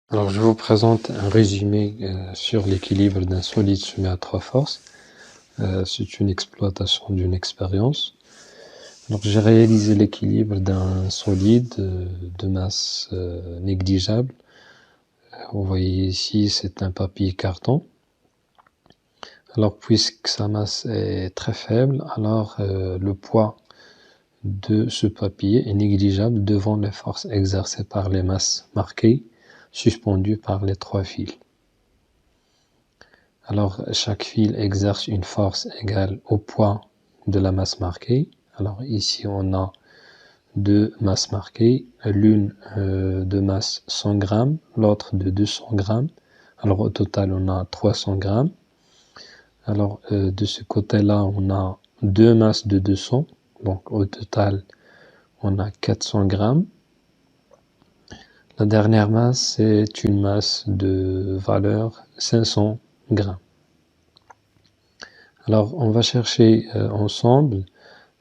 Alors, je vous présente un résumé sur l'équilibre d'un solide soumis à trois forces. C'est une exploitation d'une expérience. Donc, j'ai réalisé l'équilibre d'un solide de masse négligeable. Vous voyez ici, c'est un papier carton. Alors, puisque sa masse est très faible, alors le poids de ce papier est négligeable devant les forces exercées par les masses marquées, suspendues par les trois fils. Alors, chaque fil exerce une force égale au poids de la masse marquée. Alors, ici, on a deux masses marquées, l'une de masse 100 grammes, l'autre de 200 grammes. Alors, au total, on a 300 grammes. Alors, de ce côté-là, on a deux masses de 200. Donc, au total, on a 400 grammes. La dernière masse, c'est une masse de valeur 500 grammes. Alors, on va chercher ensemble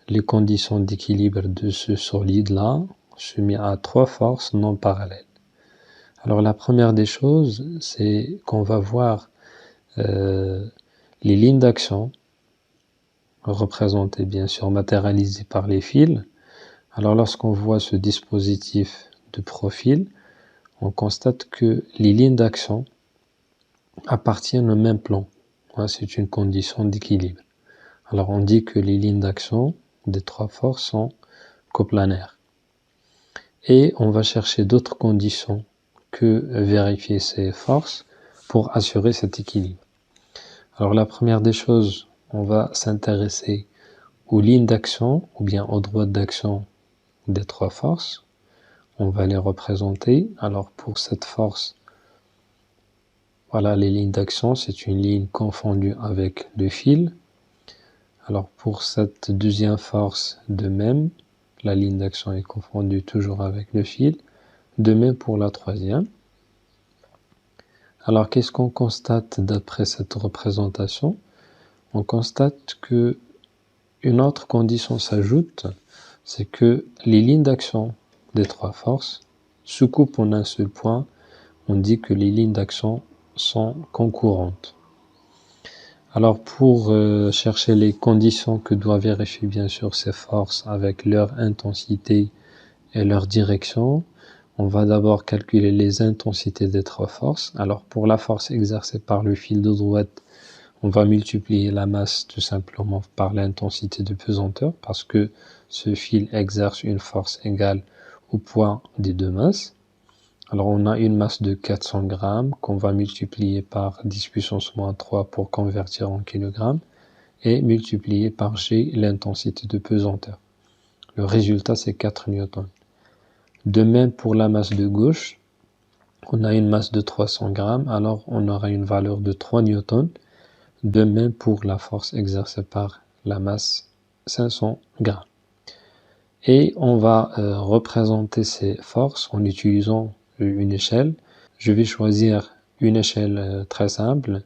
les conditions d'équilibre de ce solide-là, soumis à trois forces non parallèles. Alors, la première des choses, c'est qu'on va voir les lignes d'action, représentées bien sûr, matérialisées par les fils. Alors, lorsqu'on voit ce dispositif de profil, on constate que les lignes d'action appartiennent au même plan. C'est une condition d'équilibre. Alors, on dit que les lignes d'action des trois forces sont coplanaires. Et on va chercher d'autres conditions que vérifier ces forces pour assurer cet équilibre. Alors, la première des choses, on va s'intéresser aux lignes d'action ou bien aux droites d'action des trois forces. On va les représenter. Alors, pour cette force, voilà les lignes d'action, c'est une ligne confondue avec le fil. Alors, pour cette deuxième force, de même, la ligne d'action est confondue toujours avec le fil. De même pour la troisième. Alors, qu'est-ce qu'on constate d'après cette représentation? On constate que une autre condition s'ajoute, c'est que les lignes d'action des trois forces se coupent en un seul point. On dit que les lignes d'action sont concurrentes. Alors, pour chercher les conditions que doivent vérifier bien sûr ces forces avec leur intensité et leur direction, on va d'abord calculer les intensités des trois forces. Alors, pour la force exercée par le fil de droite, on va multiplier la masse tout simplement par l'intensité de pesanteur parce que ce fil exerce une force égale au poids des deux masses. Alors, on a une masse de 400 grammes qu'on va multiplier par 10 puissance moins 3 pour convertir en kilogrammes et multiplier par G l'intensité de pesanteur. Le résultat, c'est 4 newtons. De même pour la masse de gauche, on a une masse de 300 grammes, alors on aura une valeur de 3 newtons. De même pour la force exercée par la masse 500 grammes. Et on va représenter ces forces en utilisant une échelle. Je vais choisir une échelle très simple.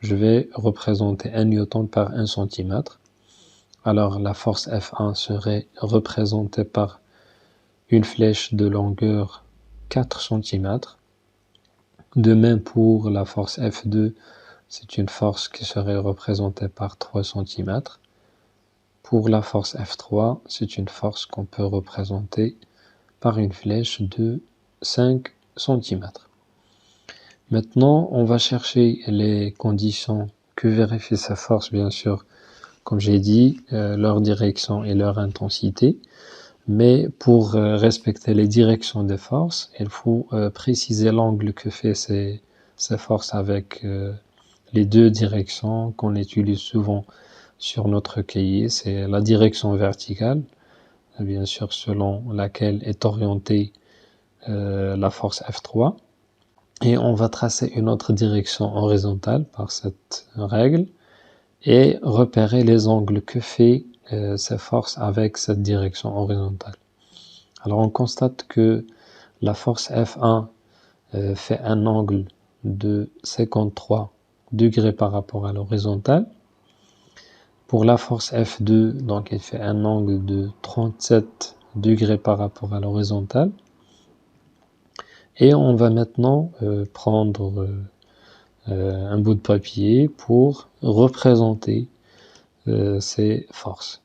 Je vais représenter 1 newton par 1 cm. Alors la force F1 serait représentée par une flèche de longueur 4 cm. De même pour la force F2, c'est une force qui serait représentée par 3 cm. Pour la force F3, c'est une force qu'on peut représenter par une flèche de 5 cm. Maintenant, on va chercher les conditions que vérifie sa force, bien sûr, comme j'ai dit, leur direction et leur intensité. Mais pour respecter les directions des forces, il faut préciser l'angle que fait ces forces avec les deux directions qu'on utilise souvent sur notre cahier. C'est la direction verticale, bien sûr, selon laquelle est orientée la force F3. Et on va tracer une autre direction horizontale par cette règle et repérer les angles que fait ces forces avec cette direction horizontale. Alors on constate que la force F1 fait un angle de 53 degrés par rapport à l'horizontale. Pour la force F2, donc elle fait un angle de 37 degrés par rapport à l'horizontale. Et on va maintenant prendre un bout de papier pour représenter ces forces.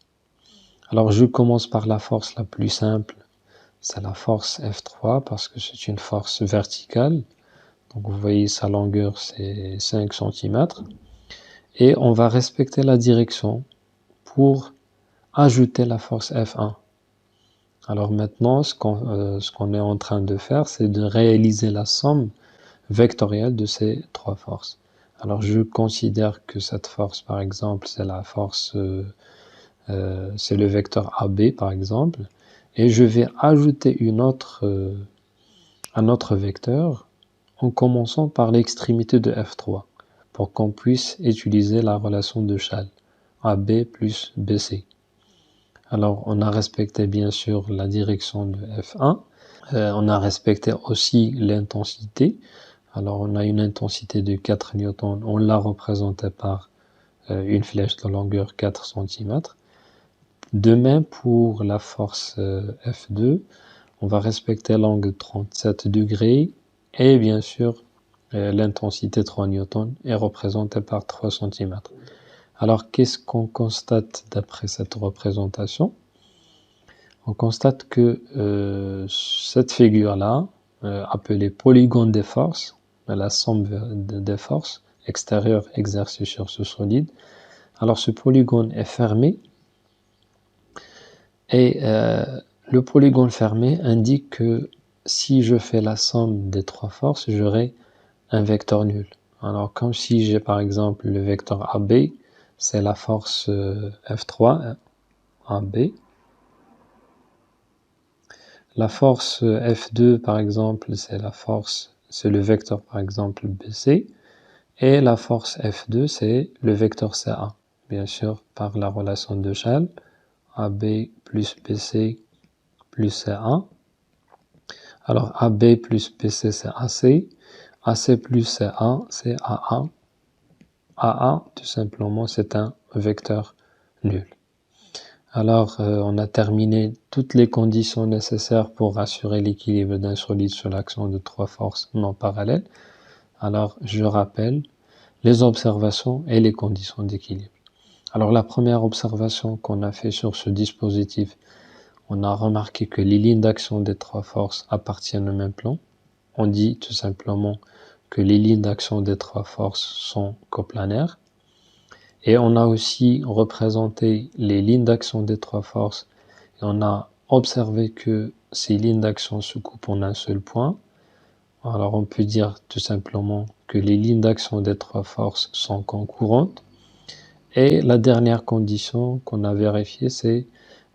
Alors je commence par la force la plus simple, c'est la force F3 parce que c'est une force verticale. Donc vous voyez sa longueur c'est 5 cm. Et on va respecter la direction pour ajouter la force F1. Alors maintenant ce qu'on est en train de faire c'est de réaliser la somme vectorielle de ces trois forces. Alors je considère que cette force par exemple c'est la force c'est le vecteur AB par exemple, et je vais ajouter un autre vecteur en commençant par l'extrémité de F3 pour qu'on puisse utiliser la relation de Schall, AB plus BC. Alors on a respecté bien sûr la direction de F1, on a respecté aussi l'intensité. Alors on a une intensité de 4 newtons, on l'a représentée par une flèche de longueur 4 cm. De même pour la force F2, on va respecter l'angle 37 degrés et bien sûr l'intensité 3 newtons est représentée par 3 cm. Alors qu'est-ce qu'on constate d'après cette représentation? On constate que cette figure-là, appelée polygone des forces, la somme des forces extérieures exercées sur ce solide, alors ce polygone est fermé. Et le polygone fermé indique que si je fais la somme des trois forces, j'aurai un vecteur nul. Alors comme si j'ai par exemple le vecteur AB, c'est la force F3 AB. La force F2 par exemple, c'est le vecteur par exemple BC. Et la force F2, c'est le vecteur CA, bien sûr par la relation de Schall, AB plus BC plus CA. Alors AB plus BC c'est AC, AC plus CA c'est AA. AA tout simplement c'est un vecteur nul. Alors on a terminé toutes les conditions nécessaires pour assurer l'équilibre d'un solide sur l'action de trois forces non parallèles. Alors je rappelle les observations et les conditions d'équilibre. Alors la première observation qu'on a fait sur ce dispositif, on a remarqué que les lignes d'action des trois forces appartiennent au même plan. On dit tout simplement que les lignes d'action des trois forces sont coplanaires. Et on a aussi représenté les lignes d'action des trois forces et on a observé que ces lignes d'action se coupent en un seul point. Alors on peut dire tout simplement que les lignes d'action des trois forces sont concurrentes. Et la dernière condition qu'on a vérifiée, c'est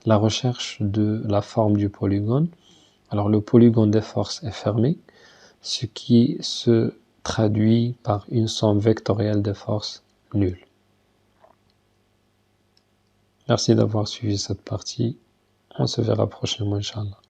la recherche de la forme du polygone. Alors le polygone des forces est fermé, ce qui se traduit par une somme vectorielle des forces nulle. Merci d'avoir suivi cette partie. On se verra prochainement, Inch'Allah.